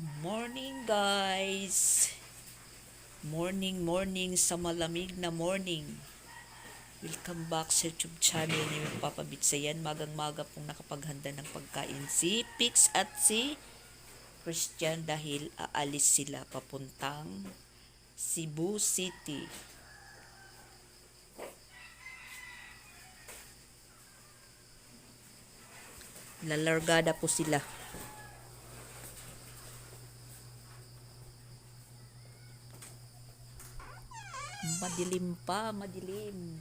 Morning guys! Morning sa malamig na morning. Welcome back sa YouTube channel ni Papa Bitsayan. Magang-maga pong nakapaghanda ng pagkain si Pix at si Christian dahil aalis sila papuntang Cebu City. Lalargada po sila. Madilim pa, madilim.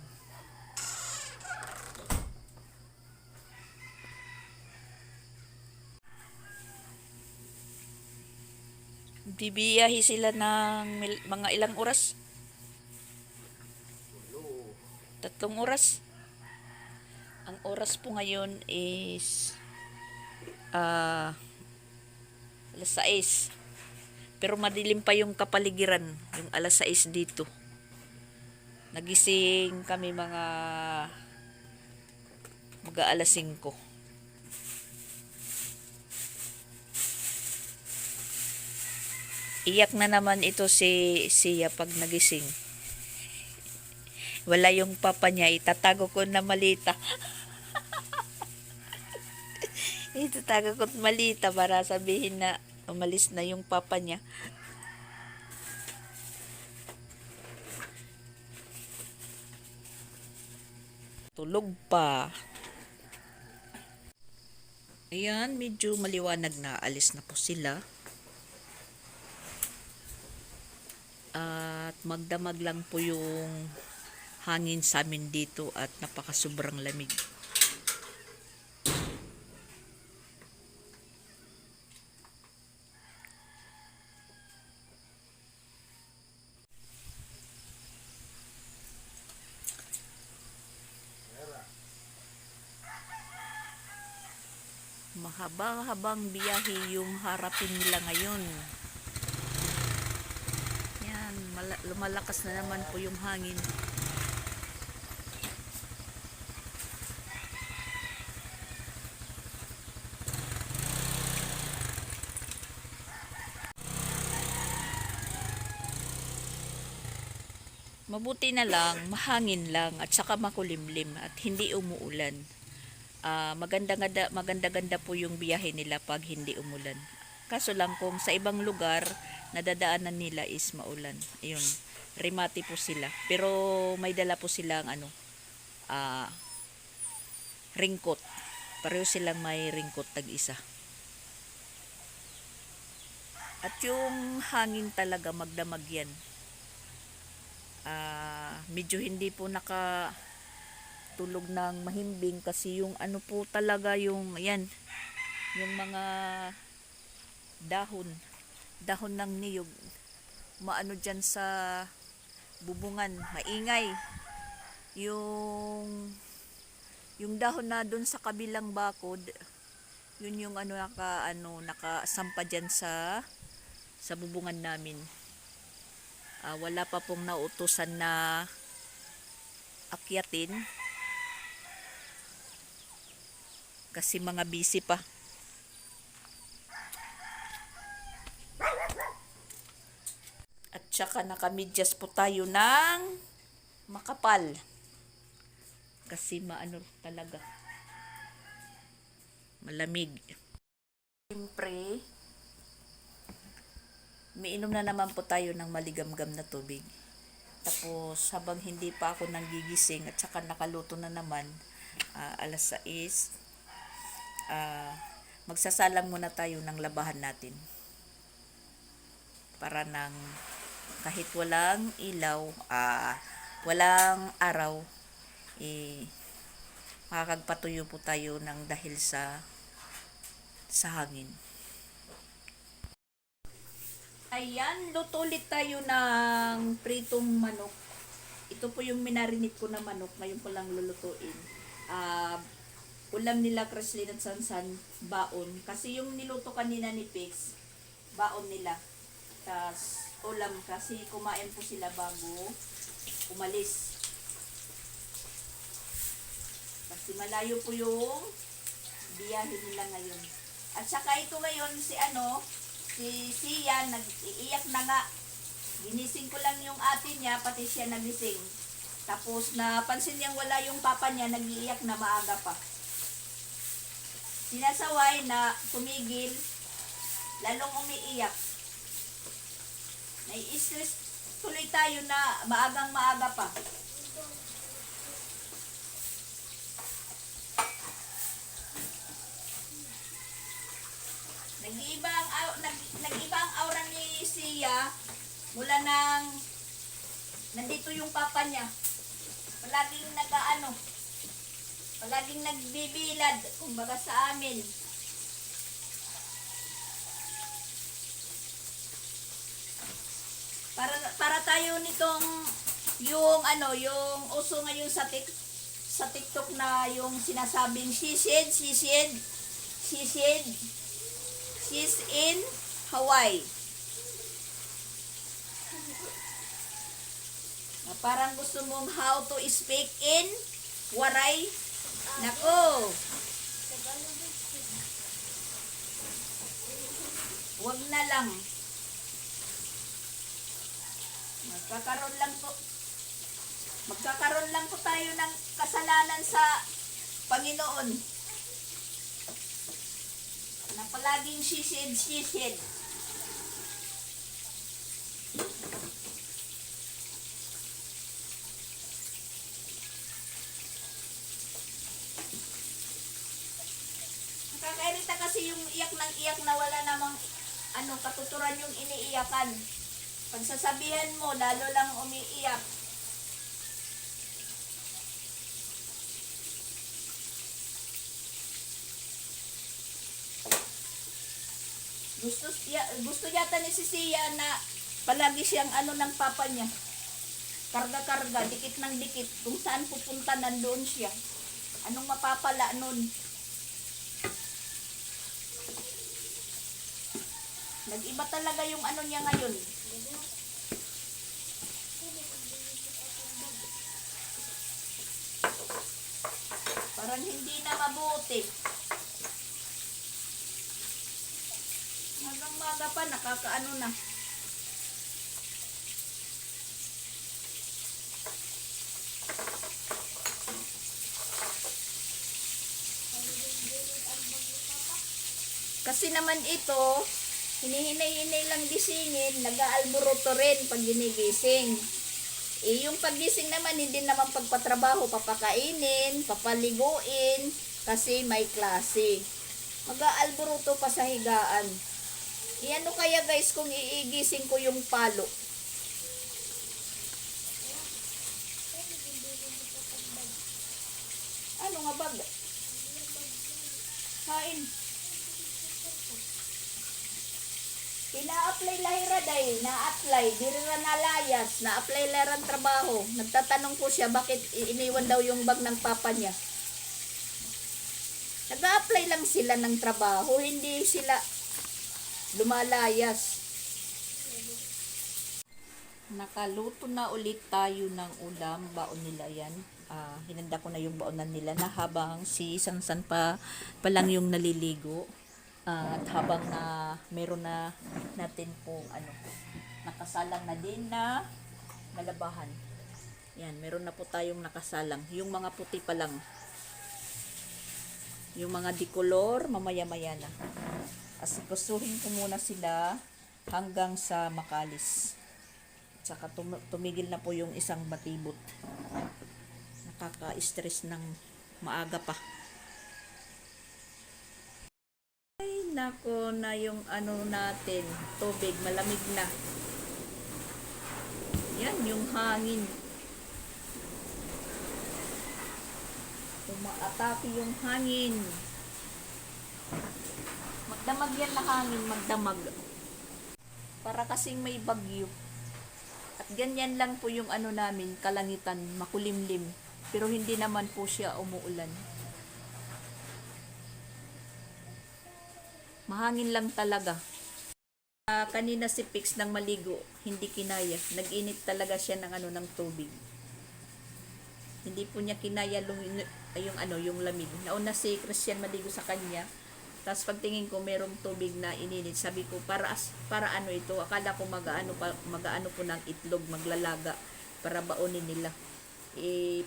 Bibiyahe sila ng mga ilang oras? 3 oras. Ang oras po ngayon is alas 6. Pero madilim pa yung kapaligiran, yung alas 6 dito. Nagising kami mga alas 5. Iyak na naman ito si Sia pag nagising. Wala yung papa niya, itatago ko na malita. Itatago ko malita para sabihin na umalis na yung papa niya. Tulog pa. Ayan, medyo maliwanag na. Alis na po sila. At magdamag lang po yung hangin sa amin dito at napakasobrang lamig. Mahaba-habang biyahe yung harapin nila ngayon. Yan, lumalakas na naman po yung hangin. Mabuti na lang, mahangin lang at saka makulimlim at hindi umuulan. Maganda-ganda po yung biyahe nila pag hindi umulan. Kaso lang kung sa ibang lugar nadadaanan nila is maulan. Ayun, rimati po sila. Pero may dala po silang ringkot. Pareho silang may ringkot tag-isa. At yung hangin talaga magdamag yan. Medyo hindi po tulog ng mahimbing kasi yung ano po talaga yung yan, yung mga dahon ng niyog maano dyan sa bubungan, maingay yung dahon na dun sa kabilang bakod, yun yung nakasampa dyan sa bubungan namin. Wala pa pong nautusan na akyatin kasi mga busy pa. At saka nakamidyas po tayo ng makapal kasi maano talaga, malamig. Siyempre, miinom na naman po tayo ng maligamgam na tubig. Tapos habang hindi pa ako nanggigising at saka nakaluto na naman, alas 6, magsasalang muna tayo ng labahan natin. Para nang kahit walang ilaw, walang araw, makakagpatuyo po tayo ng dahil sa hangin. Ayan, luto ulit tayo ng pritong manok. Ito po yung minarinate ko na manok. Ngayon ko lang lulutuin. Ulam nila Kreslin at Sansan, baon. Kasi yung niluto kanina ni Pix, baon nila. Tas ulam kasi kumain po sila bago umalis. Kasi malayo po yung biyahe nila ngayon. At saka ito ngayon si si Sian, nag-iiyak na nga. Ginising ko lang yung ate niya, pati siya nagising. Tapos napansin niyang wala yung papa niya, nag-iiyak na maaga pa. Sinasaway na tumigil, lalong umiiyak. Nai-stress tuloy tayo na maagang maaga pa. Nag-iba ang aura ni Sia mula nang nandito yung papa niya. Palaging nagbibilad, kumbaga sa amin. Para tayo nitong yung uso ngayon sa TikTok na yung sinasabing she said she's in Hawaii. Na parang gusto mong how to speak in Waray. Nako. Wag na lang. Magkakaroon lang po tayo ng kasalanan sa Panginoon. Na palaging sisid. Nakakairita kasi yung iyak ng iyak na wala namang katuturan yung iniiyakan. Pag sasabihan mo, lalo lang umiiyak. Gusto yata ni Sia na palagi siyang ng papa niya. Karga-karga, dikit ng dikit. Kung saan pupunta, nandoon siya. Anong mapapala nun? Nag-iba talaga yung niya ngayon. Parang hindi na mabuti. Hanggang maga pa, nakakaano na. Kasi naman ito, hinihinay-hinay lang gisingin, nag-aalburuto rin pag ginigising. Yung paggising naman, hindi naman pagpatrabaho, papakainin, papaliguin, kasi may klase. Mag-aalburuto pa sa higaan. Ano kaya guys kung iigising ko yung palo? Ano nga bag? Hain. Ina-apply lahira day, na-apply, dirira nalayas, na-apply lahiran trabaho. Nagtatanong po siya bakit iniwan daw yung bag ng papa niya. Nag-a-apply lang sila ng trabaho, hindi sila lumalayas. Nakaluto na ulit tayo ng ulam, baon nila yan. Hinanda ko na yung baonan nila na habang si Sansan pa lang yung naliligo. At habang meron na natin pong nakasalang na din na nalabahan. Yan, meron na po tayong nakasalang. Yung mga puti pa lang. Yung mga dikolor, mamaya-maya na. Asikusuhin ko muna sila hanggang sa makalis. At saka tumigil na po yung isang batibot. Nakaka-stress ng maaga pa. Ay, nako na yung natin. Tubig, malamig na. Yan, yung hangin. Umaatake yung hangin. Magdamag yan na hangin, magdamag. Para kasing may bagyo. At ganyan lang po yung namin, kalangitan, makulimlim. Pero hindi naman po siya umuulan. Mahangin lang talaga. Kanina si Pix nang maligo, hindi kinaya. Nag-init talaga siya ng tubig. Hindi po niya kinaya yung lamig. Nauna si Christian maligo sa kanya. Tapos pagtingin ko merong tubig na ininit, sabi ko para ano ito, akala ko magaano po ng itlog, maglalaga para baunin nila.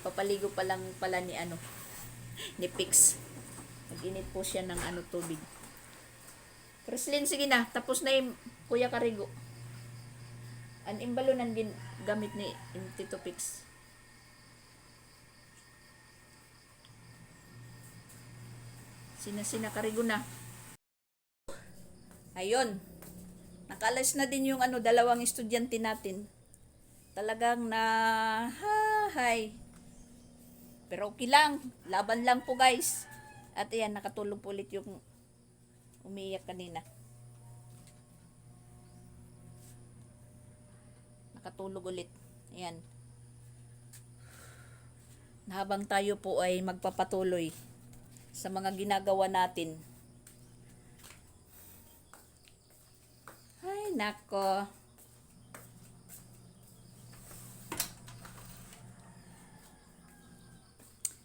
Papaligo pa lang pala ni ano ni Pix. Nag-init po siya ng ano tubig. Kreslin, sige na, tapos na yung Kuya Karigo. Ang imbalunan din gamit ni Tito Pix. Sina Karigo na. Ayun. Nakalas na din yung ano, dalawang estudyante natin. Talagang na hay. Pero okay lang. Laban lang po guys. At ayan, nakatulog po ulit yung umiiyak kanina. Nakatulog ulit. Ayan. Habang tayo po ay magpapatuloy sa mga ginagawa natin. Ay, nako.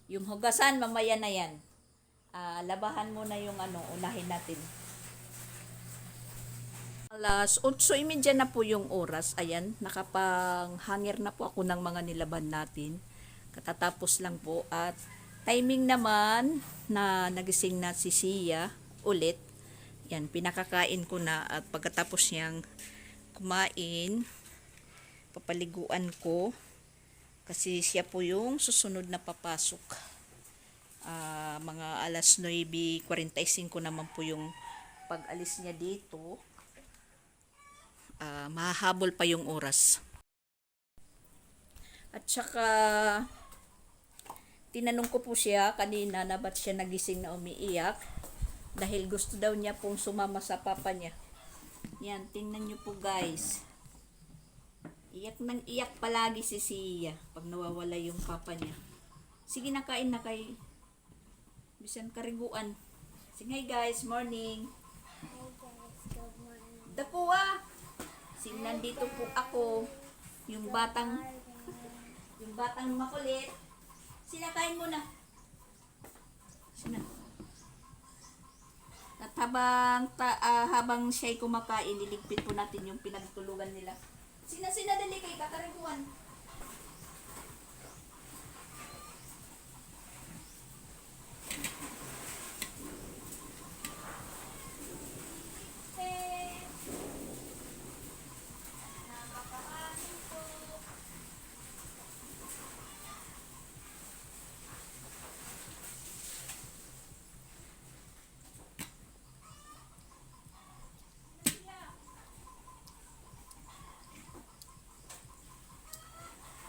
Yung hugasan, mamaya na yan. Labahan muna yung ano, unahin natin. Alas 8:30 na po yung oras. Ayan, nakapang-hanger na po ako ng mga nilaban natin. Katatapos lang po at timing naman na nagising na si Sia ulit. Yan, pinakakain ko na at pagkatapos niyang kumain, papaliguan ko kasi siya po yung susunod na papasok. Mga alas 9:45 naman po yung pag-alis niya dito. Mahahabol pa yung oras. At saka tinanong ko po siya kanina na ba't siya nagising na umiiyak dahil gusto daw niya pong sumama sa papa niya. Yan, tingnan niyo po guys. Iyak nang iyak palagi si Sia pag nawawala yung papa niya. Sige na, kain na kay bisan kariguan. Sige guys, morning. Hi guys, good morning. Dakuha. Nandito po ako, yung batang makulit. Sinakain mo na. Sina. At habang siya'y kumakain, iligpit po natin yung pinagtulugan nila. Sina dali kay kakariguan.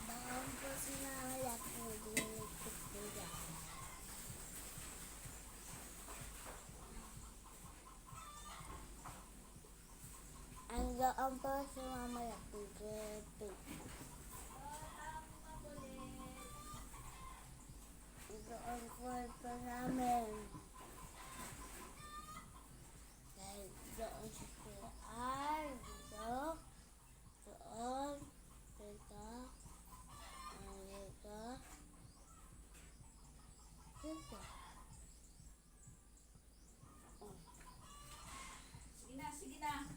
Bawang po sinalak po niligpit po yan. Ang doon po sumamaya po niligpit. Doon po namin. Dahil doon siya po ay dito. Doon. Dito. Dito. Dito. Sige na.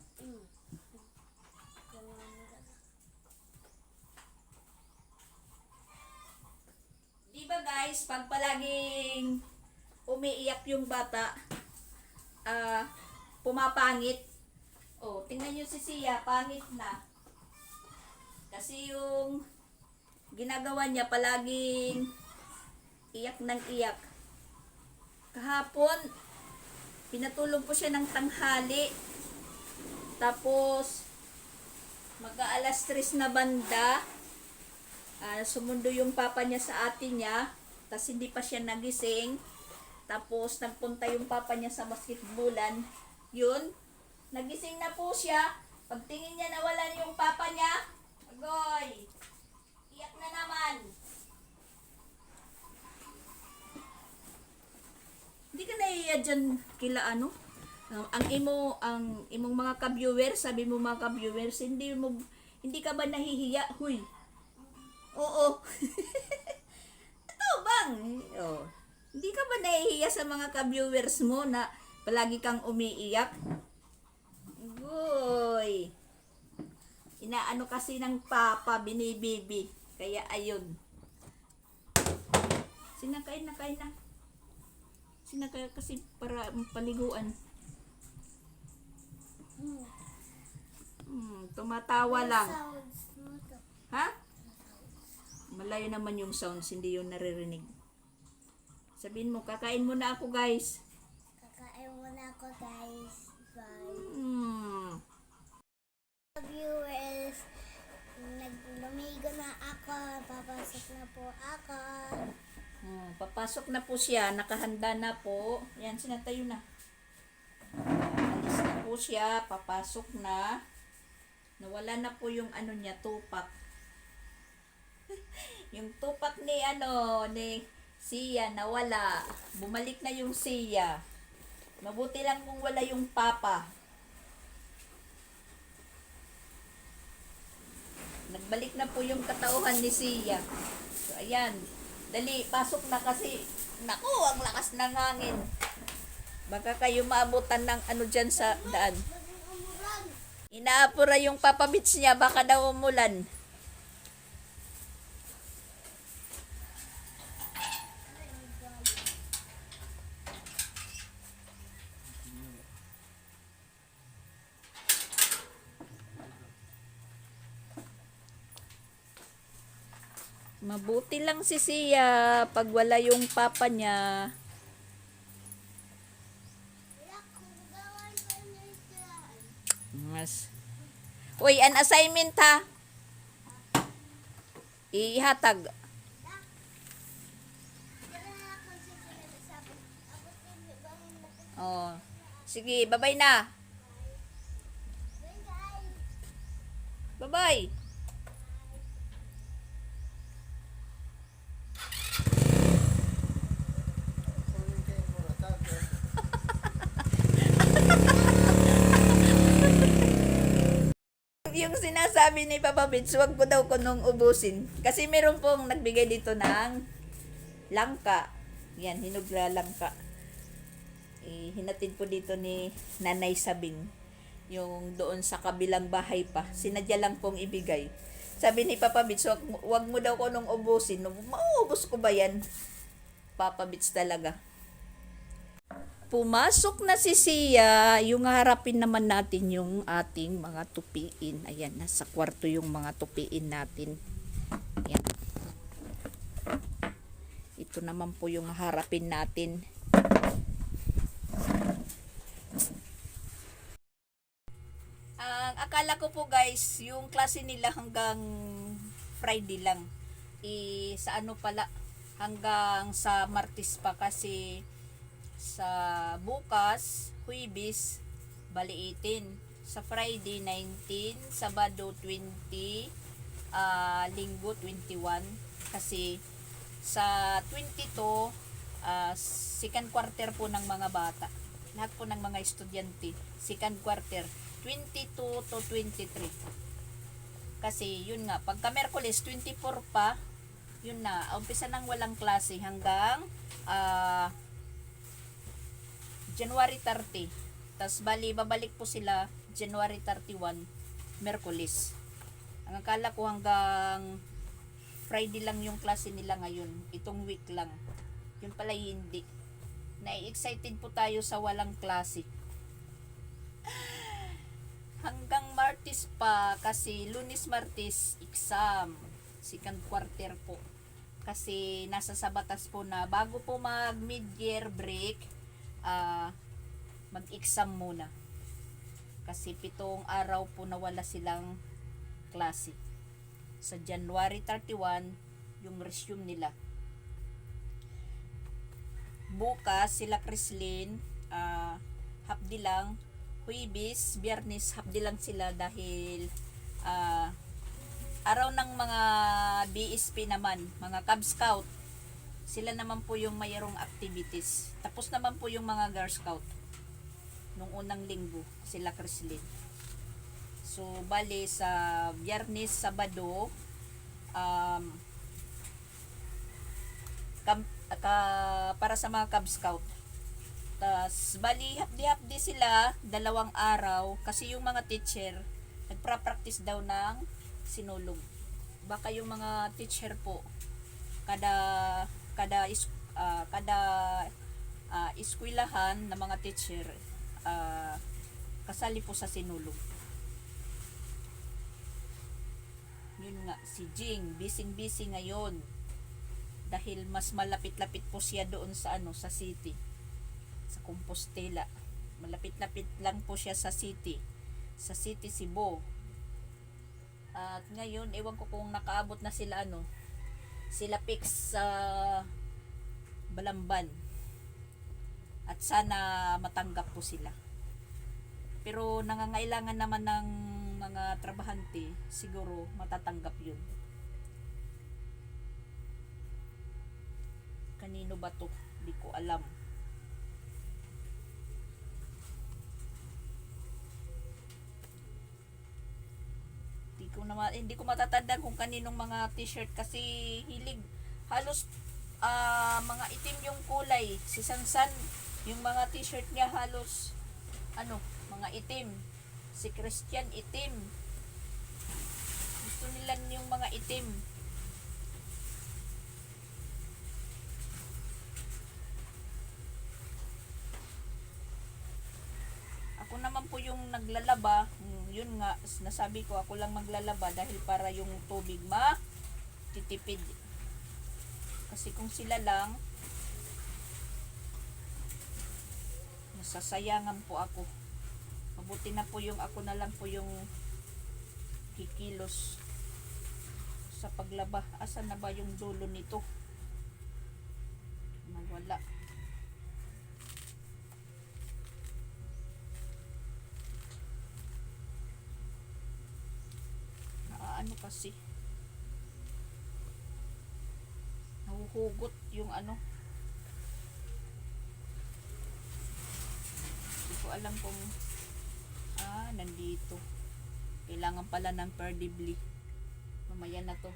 Di ba guys, pag palaging umiiyak yung bata, pumapangit. Tingnan nyo si Sia, pangit na. Kasi yung ginagawa niya palaging iyak ng iyak. Kahapon, pinatulog ko siya ng tanghali. Tapos, mag-aalas 3 na banda. Sumundo yung papa niya sa ate niya. Tapos hindi pa siya nagising. Tapos nagpunta yung papa niya sa basketballan. Yun. Nagising na po siya. Pagtingin niya nawala yung papa niya. Agoy. Iyak na naman. Hindi ka naiiyak dyan kila ano? Ang imong mga ka-viewers, sabi mo mga ka-viewers, hindi ka ba nahihiya? Huy. Oo. Ito bang? Hindi ka ba nahihiya sa mga ka-viewers mo na Palagi kang umiiyak. Goy. Inaano kasi ng papa, binibibi. Kaya ayun. Sinakain na, kain na. Sinakain kasi para paliguan. Tumatawa lang. Sounds mo to. Ha? Malayo naman yung sounds, hindi yun naririnig. Sabihin mo, kakain muna ako guys. Kakain muna ako, guys. Bye. Viewers, naglumigo na ako. Papasok na po ako. Papasok na po siya, nakahanda na po. Yan, sinatayo na. Alis na po siya, papasok na. Nawala na po yung ano niya, tupak. Yung tupak ni Sia nawala. Bumalik na yung Sia. Mabuti lang kung wala yung papa. Nagbalik na po yung katauhan ni Sia. So, ayan. Dali, pasok na kasi. Naku, ang lakas ng hangin. Baka kayo maabutan ng ano dyan sa daan. Inaapura yung Papa Beach niya, baka daw umulan. Mabuti lang si Sia pag wala yung papa niya. Mas. Uy, an assignment ha. Ihatag. Oh. Sige, bye-bye na. Bye-bye. Yung sinasabi ni Papa Bits, wag ko daw kunong ubusin. Kasi meron pong nagbigay dito ng langka. Yan, hinugla langka. Hinatid po dito ni Nanay Sabing. Yung doon sa kabilang bahay pa. Sinadya lang pong ibigay. Sabi ni Papa Bits, wag mo daw kunong ubusin. Mauubos ko ba yan? Papa Bits talaga. Pumasok na si Sia, yung harapin naman natin yung ating mga tupiin. Ayan, nasa kwarto yung mga tupiin natin. Ayan. Ito naman po yung harapin natin. Ang akala ko po guys, yung klase nila hanggang Friday lang. Sa ano pala, hanggang sa Martes pa kasi sa bukas, Huwebes, bali 18. Sa Friday, 19. Sabado, 20. Linggo, 21. Kasi sa 22, second quarter po ng mga bata. Lahat po ng mga estudyante. Second quarter, 22 to 23. Kasi yun nga, pagka Merkules, 24 pa, yun na, umpisa nang walang klase hanggang January 30. Tapos babalik po sila January 31, Merkulis. Ang akala ko hanggang Friday lang yung klase nila ngayon. Itong week lang. Yun pala hindi. Nai-excited po tayo sa walang klase. Hanggang Martes pa kasi Lunes, Martes, exam. Second quarter po. Kasi nasa sa batas po na bago po mag mid-year break, mag-exam muna. Kasi 7 araw po nawala silang klase. Sa January 31, yung resume nila. Bukas, sila Crislin, hapdi lang. Huwebes, Biyernes, hapdi lang sila dahil araw ng mga BSP naman, mga Cub Scout. Sila naman po yung mayroong activities. Tapos naman po yung mga Girl Scout. Nung unang linggo, sila Crislin. So, bali sa Biyernes, Sabado, para sa mga Cub Scout. Tas, bali, hapdi-hapdi sila, 2 araw, kasi yung mga teacher, nagpra-practice daw ng sinulog. Baka yung mga teacher po, kada, kada eskwelahan ng mga teacher, ah, kasali po sa sinulog. Yun nga, si Jing, busy ngayon. Dahil mas malapit-lapit po siya doon sa sa city. Sa Compostela. Malapit-lapit lang po siya sa city. Sa city Cebu. At ngayon, ewan ko kung nakaabot na sila sila Pix sa Balamban. At sana matanggap po sila. Pero nangangailangan naman ng mga trabahante, siguro matatanggap yun. Kanino ba to? Di ko alam. Hindi ko matatandaan kung kaninong mga t-shirt kasi hilig halos mga itim yung kulay. Si Sansan, yung mga t-shirt niya halos mga itim. Si Christian itim. Gusto nila yung mga itim. Ako naman po yung naglalaba. Yun nga, nasabi ko ako lang maglalaba dahil para yung tubig titipid. Kasi kung sila lang, nasasayangan po ako. Mabuti na po yung ako na lang po yung kikilos sa paglaba. Asan na ba yung dulo nito? Nawala. Ano kasi? Nahuhugot yung Hindi ko alam kung nandito. Kailangan pala ng perdibli. Mamaya na to.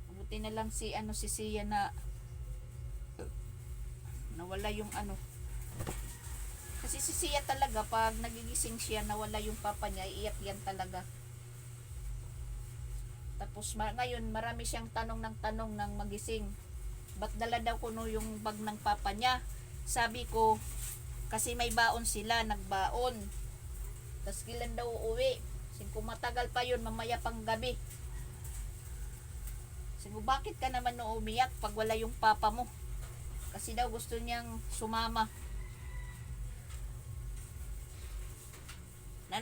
Mabuti na lang si Sia na nawala yung kasi si Sia talaga pag nagigising siya nawala yung papa niya, iiyak yan talaga. Tapos ngayon marami siyang tanong ng magising. Ba't dala daw ko yung bag ng papa niya? Sabi ko, kasi may baon sila, nagbaon. Tapos kailan daw uuwi? Kung matagal pa yun, mamaya pang gabi. Sabi ko, bakit ka naman umiyak pag wala yung papa mo? Kasi daw gusto niyang sumama.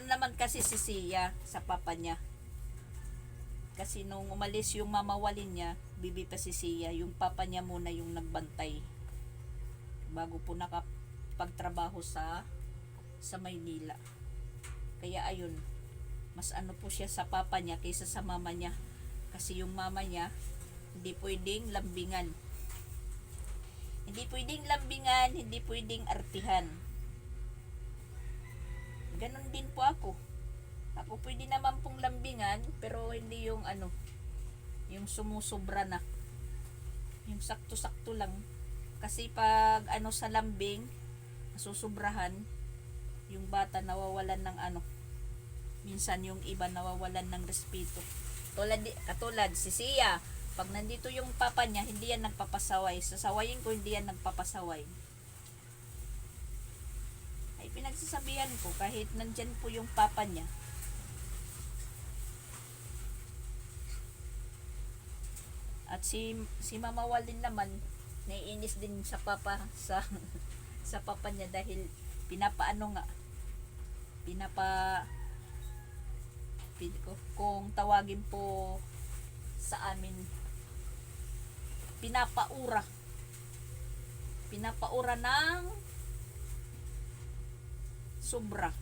Naman kasi si Sia sa papa niya. Kasi nung umalis yung mamawalin niya, bibi pa si Sia, yung papa niya muna yung nagbantay. Bago po nakapagtrabaho sa Maynila. Kaya ayun, mas po siya sa papa niya kaysa sa mama niya. Kasi yung mama niya, hindi pwedeng lambingan. Hindi pwedeng lambingan, hindi pwedeng artihan. Ganon din po ako. Ako pwede naman pong lambingan, pero hindi yung yung sumusobra na. Yung sakto-sakto lang. Kasi pag sa lambing, nasusobrahan, yung bata nawawalan ng minsan yung iba nawawalan ng respeto. Katulad si Sia, pag nandito yung papa niya, hindi yan nagpapasaway. Sasawayin ko, hindi yan nagpapasaway. Ay pinagsasabihan ko, kahit nandyan po yung papa niya. At si Mama Wal din naman, naiinis din sa papa, sa papa niya dahil kung tawagin po sa amin, pinapaura ng sobra.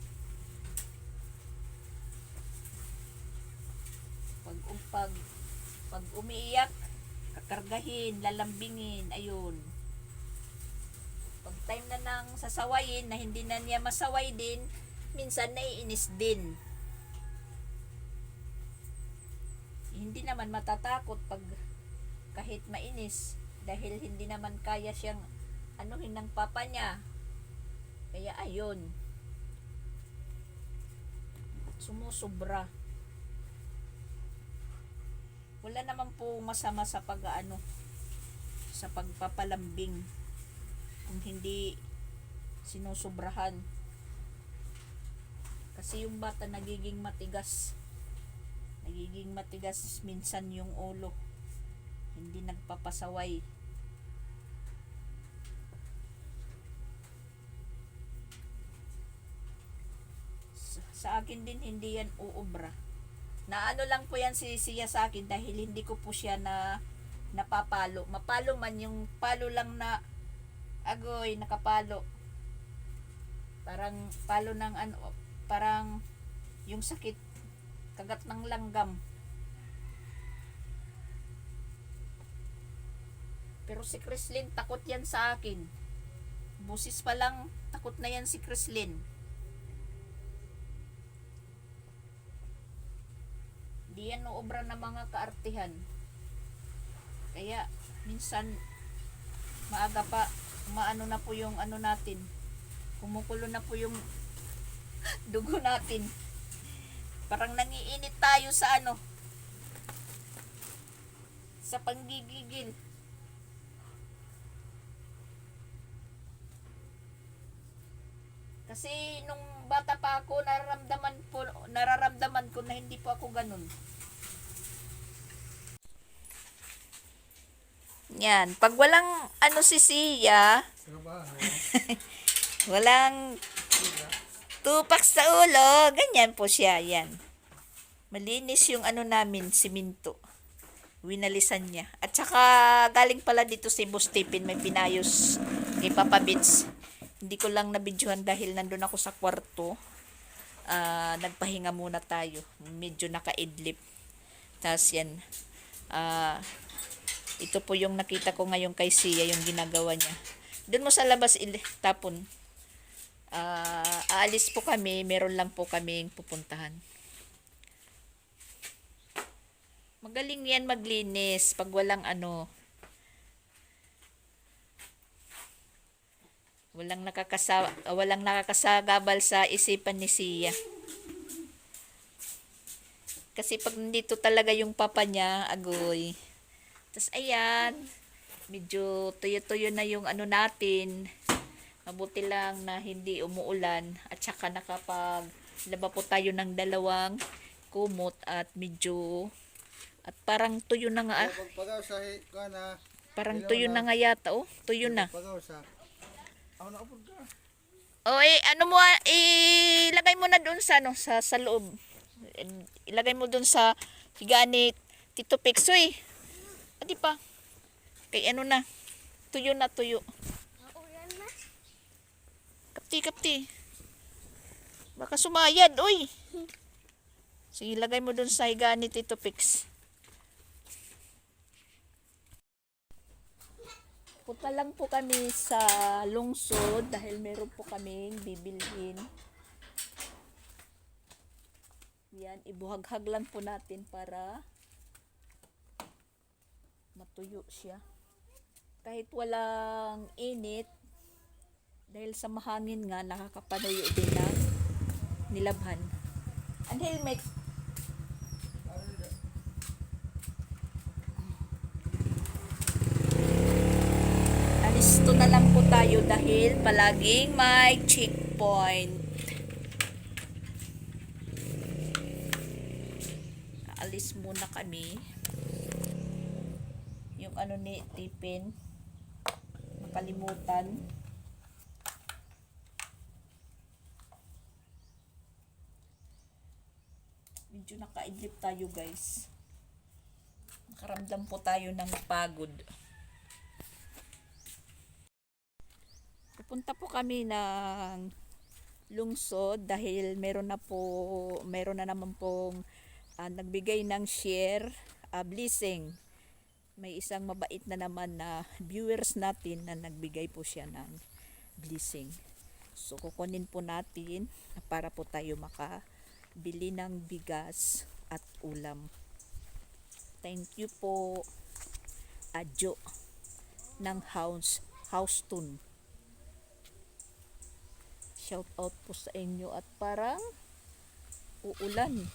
Pag umiiyak, kakargahin, lalambingin, ayun. Pag time na nang sasawayin na hindi na niya masaway din, minsan naiinis din. hindi naman matatakot pag kahit mainis dahil hindi naman kaya siyang anuhin ng papa niya. Kaya ayun, sumusobra. Wala naman po masama sa sa pagpapalambing kung hindi sinusobrahan. Kasi yung bata nagiging matigas minsan yung ulo, hindi nagpapasaway. Sa akin din hindi yan uubra. Na ano lang po yan siya sa akin dahil hindi ko po siya napapalo. Mapalo man yung palo lang na agoy nakapalo. Parang palo ng parang yung sakit kagat ng langgam. Pero si Chrislyn takot yan sa akin. Busis pa lang takot na yan si Chrislyn. Di yan obra ng mga kaartihan. Kaya minsan maaga pa maano na po yung natin. Kumukulo na po yung dugo natin. Parang nangiinit tayo sa sa panggigigil. Kasi nung bata pa ako, nararamdaman ko na hindi po ako ganun. Yan, pag walang si Sia, walang tupak sa ulo, ganyan po siya, yan. Malinis yung namin, siminto. Winalisan niya. At saka galing pala dito si Boss Tipin, may pinayos kay Papa Bits. Hindi ko lang nabidyohan dahil nandun ako sa kwarto. Nagpahinga muna tayo. Medyo nakaidlip. Tapos yan. Ito po yung nakita ko ngayon kay Sia, yung ginagawa niya. Doon mo sa labas tapon. Aalis po kami. Meron lang po kaming pupuntahan. Magaling yan maglinis pag walang walang nakakasagabal sa isipan ni Sia. Kasi pag nandito talaga yung papa niya, agoy. Tapos ayan, medyo tuyo-tuyo na yung natin. Mabuti lang na hindi umuulan at saka nakapaglaba po tayo ng 2 kumot at medyo at parang tuyo na nga. Parang tuyo na nga yata, tuyo na. Ilagay mo na doon sa loob. Ilagay mo doon sa higaan ni Tito Pixoy. Adi pa. Kay na. Tuyo na, tuyo. Maulan na. Kapti. Baka sumayad, uy. Sige, ilagay mo doon sa higaan ni Tito Pix. Punta lang po kami sa lungsod dahil meron po kaming bibilhin. Yan, ibuhaghag lang po natin para matuyo siya. Kahit walang init, dahil sa mahangin nga, nakakapanuyo din na nilabhan. Ang helmet. Alisto na lang po tayo dahil palaging may checkpoint. Alis muna kami. Yung ni Tipin, makalimutan. Medyo nakaidlip tayo, guys. Nakaramdam po tayo ng pagod. Pupunta po kami ng lungsod dahil meron na naman pong nagbigay ng share blessing. May isang mabait na naman na viewers natin na nagbigay po siya ng blessing. So kukunin po natin para po tayo makabili ng bigas at ulam. Thank you po, Adjo ng Houston. Shout out po sa inyo at parang uulan.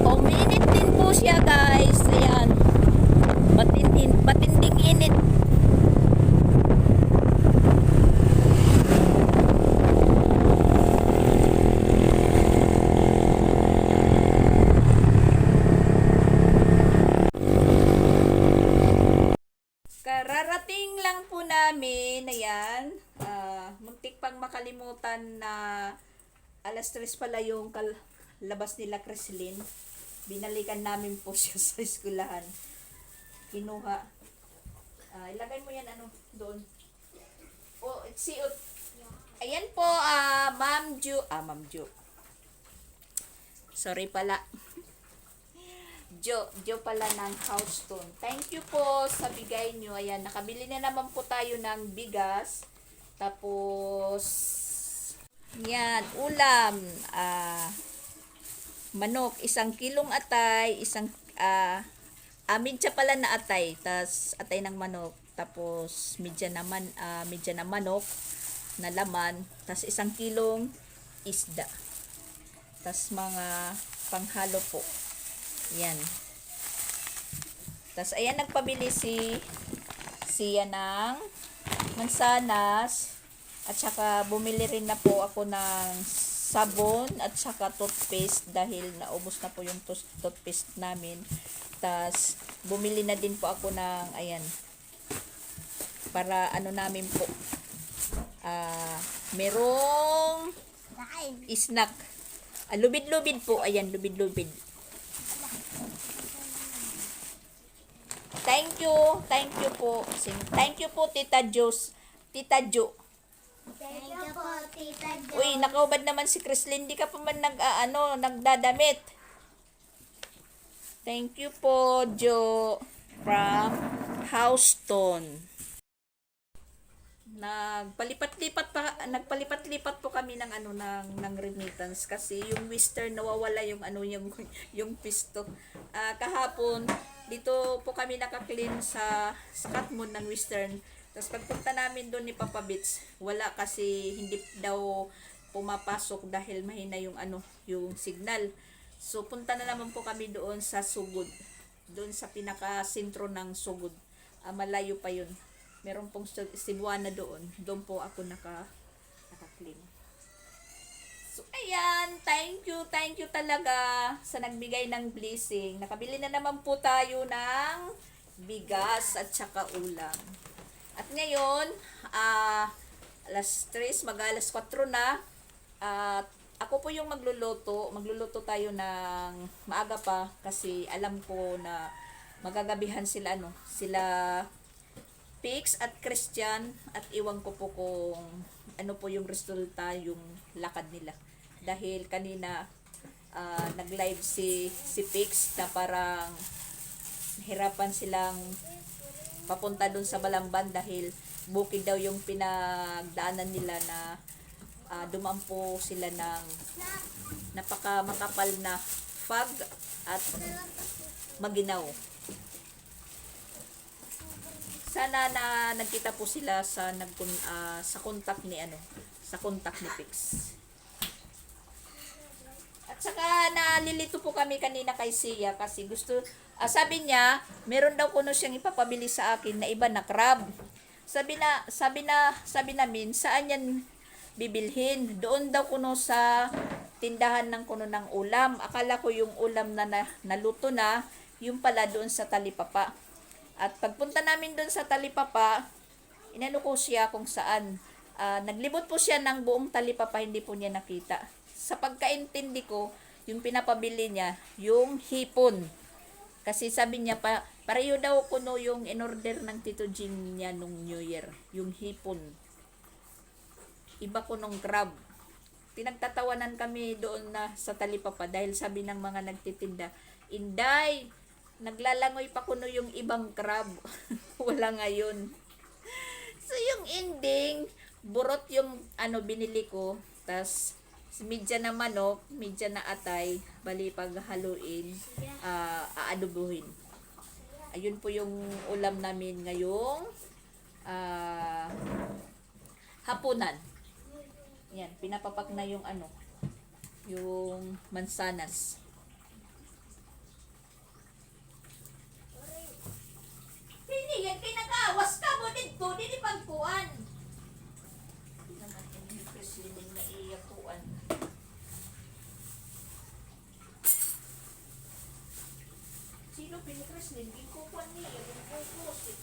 Uminit din po siya guys. Ayan. Matinding init. Kararating lang po namin, ayan, muntik pang makalimutan na alas 3 pala yung labas nila Creslin. Binalikan namin po siya sa eskwelahan. Kinuha. Ilagay mo yan doon. Ayan po, Ma'am Ju. Sorry pala. Jo pala ng Houston. Thank you po sa bigay nyo. Ayan, nakabili na naman po tayo ng bigas. Tapos, yan, ulam. Manok, 1 kilong atay, midya pala na atay. Tas atay ng manok. Tapos, midya na manok na laman. Tas 1 kilong isda. Tas mga panghalo po. Yan. Tas ayan, nagpabili siya ng mansanas at saka bumili rin na po ako ng sabon at saka toothpaste dahil naubos na po yung toothpaste namin. Tas bumili na din po ako ng ayan para namin po merong snack. Lubid-lubid po. Ayan, lubid-lubid. Thank you po. Thank you po, Tita Jo. Thank you po, Tita Jo. Uy, nakaubad naman si Creslin. Di ka pa man nagdadamit. Thank you po, Jo. From Houston. Nagpalipat-lipat po kami ng ng remittance kasi yung Western nawawala yung pisto. Kahapon dito po kami naka-clean sa Katmon ng Western. Tapos pagpunta namin doon ni Papa Bits, wala kasi hindi daw pumapasok dahil mahina yung signal. So punta na naman po kami doon sa Sugod. Doon sa pinaka-sentro ng Sugod. Malayo pa yun. Meron pong Cebuana doon. Doon po ako naka-clean. So, ayan. Thank you talaga sa nagbigay ng blessing. Nakabili na naman po tayo ng bigas at saka ulam. At ngayon, alas 3, mag-alas 4 na. At ako po yung magluluto. Magluluto tayo ng maaga pa kasi alam ko na magagabihan sila Pix at Christian at iwan ko po kung ano po yung resulta, yung lakad nila. Dahil kanina nag-live si Pix na parang hirapan silang papunta dun sa Balamban dahil bukid daw yung pinagdaanan nila na dumaan po sila ng napakamakapal na fog at maginaw. Sana na nagkita po sila sa contact ni Pix. At saka nalilito po kami kanina kay Sia kasi sabi niya, meron daw kuno siyang ipapabili sa akin na iba na crab. Sabi namin, saan yan bibilhin? Doon daw kuno sa tindahan ng kuno ng ulam. Akala ko yung ulam na naluto na, yung pala doon sa Talipapa. At pagpunta namin doon sa Talipapa, inano ko siya kung saan. Naglibot po siya ng buong Talipapa, hindi po niya nakita. Sa pagkaintindi ko, yung pinapabili niya, yung hipon. Kasi sabi niya, pareho daw kuno yung in-order ng Tito Jing niya nung New Year. Yung hipon. Iba kunong crab. Pinagtatawanan kami doon na sa Talipapa dahil sabi ng mga nagtitinda, Inday, naglalangoy pa kuno yung ibang crab. Wala ngayon. So yung ending, burot yung binili ko. Tas Midya na manok, midya na atay, bali pag haluin, aadobuhin. Ayun po yung ulam namin ngayong hapunan. Yan, pinapapak na yung yung mansanas. Hindi, yan kay nag-awas ka mo dito, dili pagkuan. Hindi naman yung presiding na iyakuan. Sino pinikreslin? Ikukuan niya, yung kukusit.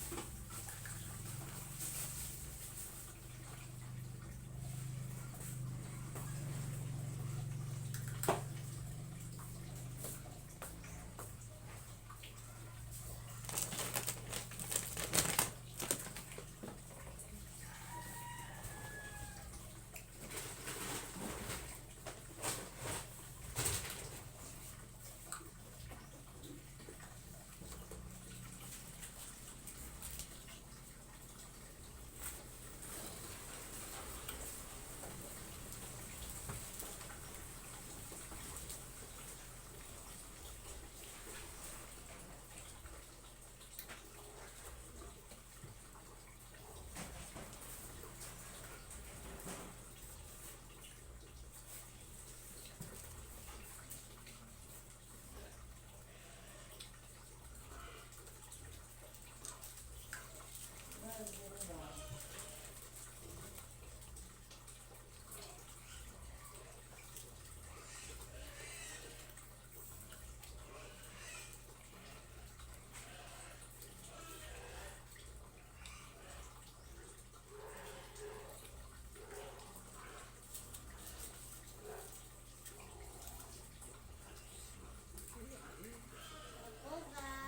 Oh, guys.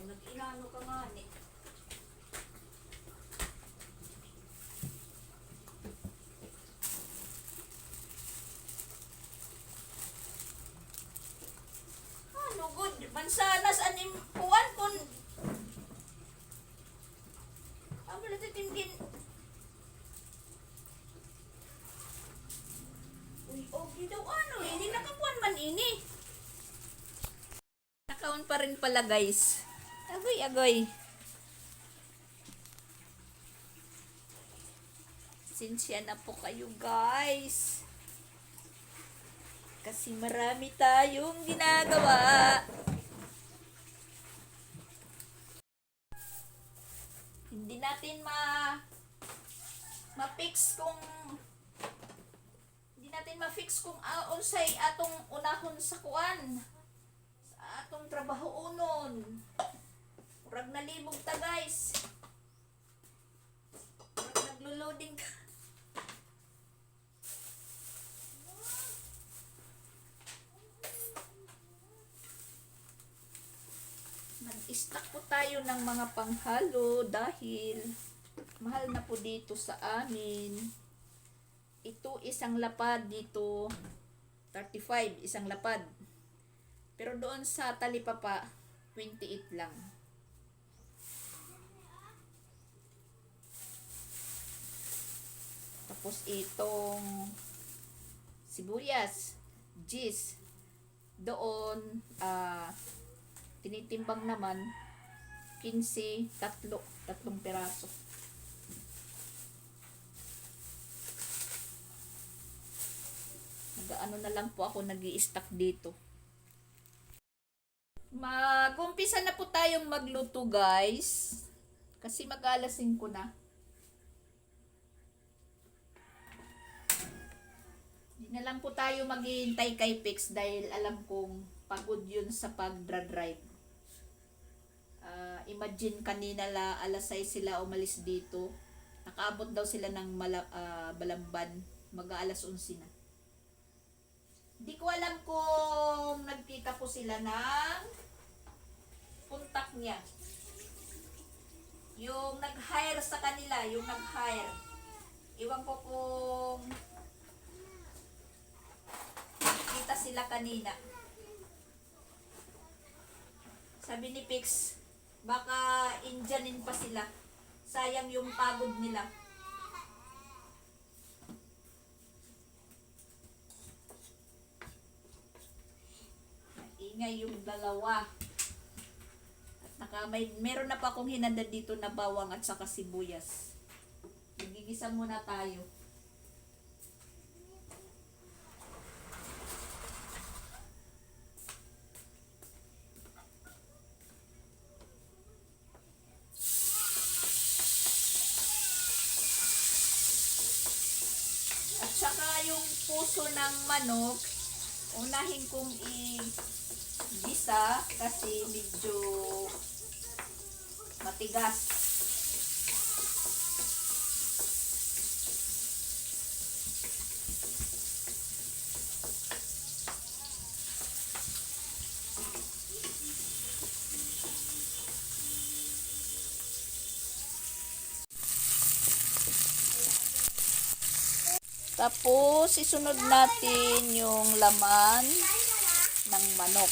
Nag-inano ka nga ni. Ano good? Mansanas anim puwan kun. Amo na titimgin. Uy, okay daw ano eh. Hindi nakapuan man ini. Nakaon pa rin pala guys. Agoy, agoy. Pasensya na po kayo guys. Kasi marami tayong ginagawa. Hindi natin ma-fix kung unsay atong unahon sa kuan. Sa atong trabaho unon. Murag nalibog ta guys. Murag naglo-loading ta. Nag-stock po tayo ng mga panghalo dahil mahal na po dito sa amin. Ito isang lapad dito 35 isang lapad. Pero doon sa Talipapa 28 lang. Tapos itong sibuyas, gis, doon tinitimbang naman 15, tatlong piraso. Nag-ano na lang po ako nag-i-stock dito. Mag-umpisa na po tayong magluto guys. Kasi mag-alas 5 na. Hindi na lang po tayo maghihintay kay Pix dahil alam kong pagod yun sa pag-drive. Imagine kanina alas 6 sila umalis dito. Nakaabot daw sila ng Balamban. Mag-aalas 11 na. Hindi ko alam kung nagkita po sila ng contact niya. Yung nag-hire sa kanila, yung nag-hire. Iwan ko kung kita sila kanina. Sabi ni Pix, baka Indianin pa sila. Sayang yung pagod nila. Ingay yung dalawa. At meron na pa akong hinanda dito na bawang at saka sibuyas. Gigisa muna tayo. At saka yung puso ng manok, unahin kong i-gisa kasi medyo matigas. Tapos, isunod natin yung laman ng manok.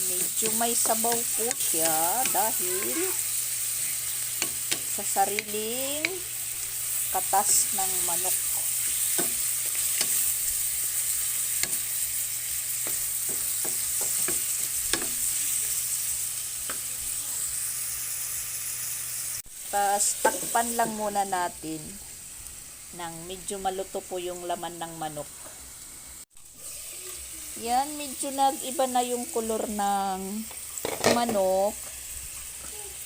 Medyo may sabaw po siya dahil sa sariling katas ng manok. Tapos takpan lang muna natin nang medyo maluto po yung laman ng manok. Yan, medyo nag-iba na yung kulor ng manok.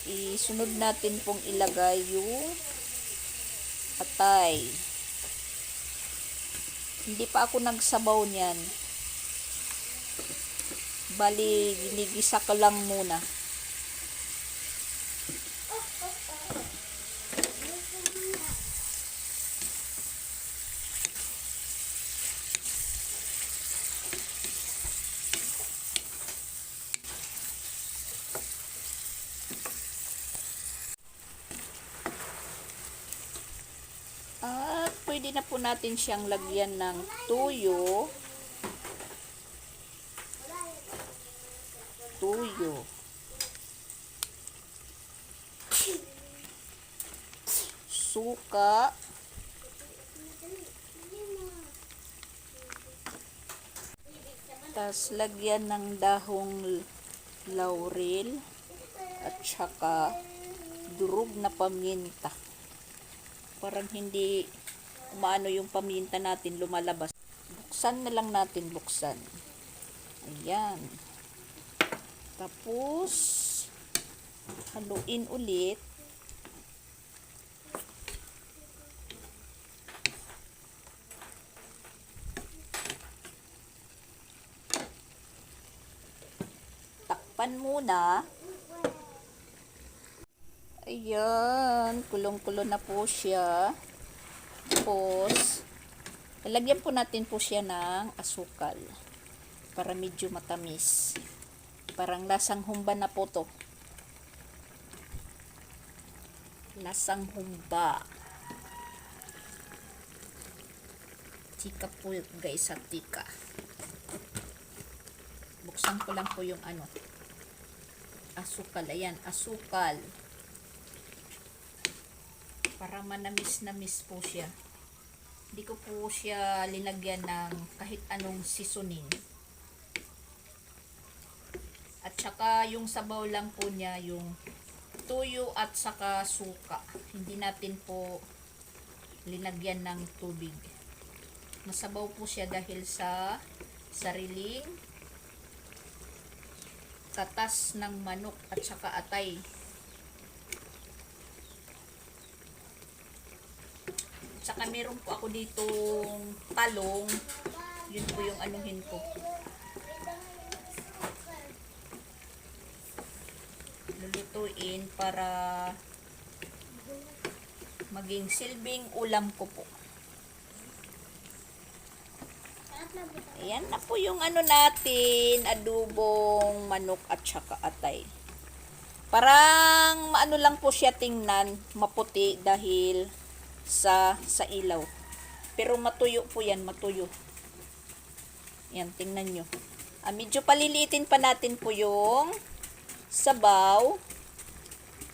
Isunod natin pong ilagay yung atay. Hindi pa ako nagsabaw niyan. Bali, ginigisa ko lang muna. pwede na po natin siyang lagyan ng tuyo. Suka. Tas lagyan ng dahong laurel at saka durog na paminta. Parang hindi umaano yung paminta natin lumalabas. Buksan na lang natin, buksan. Ayan. Tapos haluin ulit. Takpan muna. Ayan, kulong-kulo na po siya. Tapos, lalagyan po natin po siya ng asukal para medyo matamis. Parang lasang humba na po to. Lasang humba. Tika po guys, sa tika. Buksan ko lang po yung asukal. Ayan, asukal. Para manamis-namis po siya. Hindi ko po siya linagyan ng kahit anong seasoning. At saka yung sabaw lang po niya, yung tuyo at saka suka. Hindi natin po linagyan ng tubig. Masabaw po siya dahil sa sariling katas ng manok at saka atay. Saka meron po ako ditong talong. Yun po yung anuhin ko. Lulutuin para maging silbing ulam ko po. Ayan na po yung natin, adobong manok at saka atay. Parang maano lang po siya tingnan, maputi dahil sa ilaw. Pero matuyo po yan, matuyo. Yan, tingnan nyo. Medyo palilitin pa natin po yung sabaw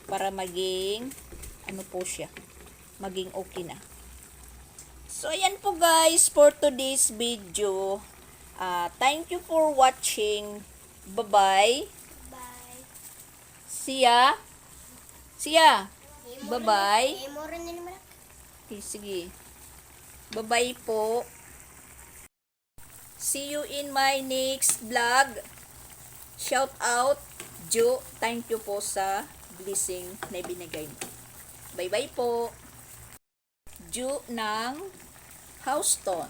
para maging po siya, maging okay na. So, ayan po guys for today's video. Thank you for watching. Bye-bye. Bye. See ya. See ya. Bye-bye. Okay, sige. Bye-bye po. See you in my next vlog. Shout out, Jo. Thank you po sa blessing na binigay mo. Bye-bye po. Jo ng Houston.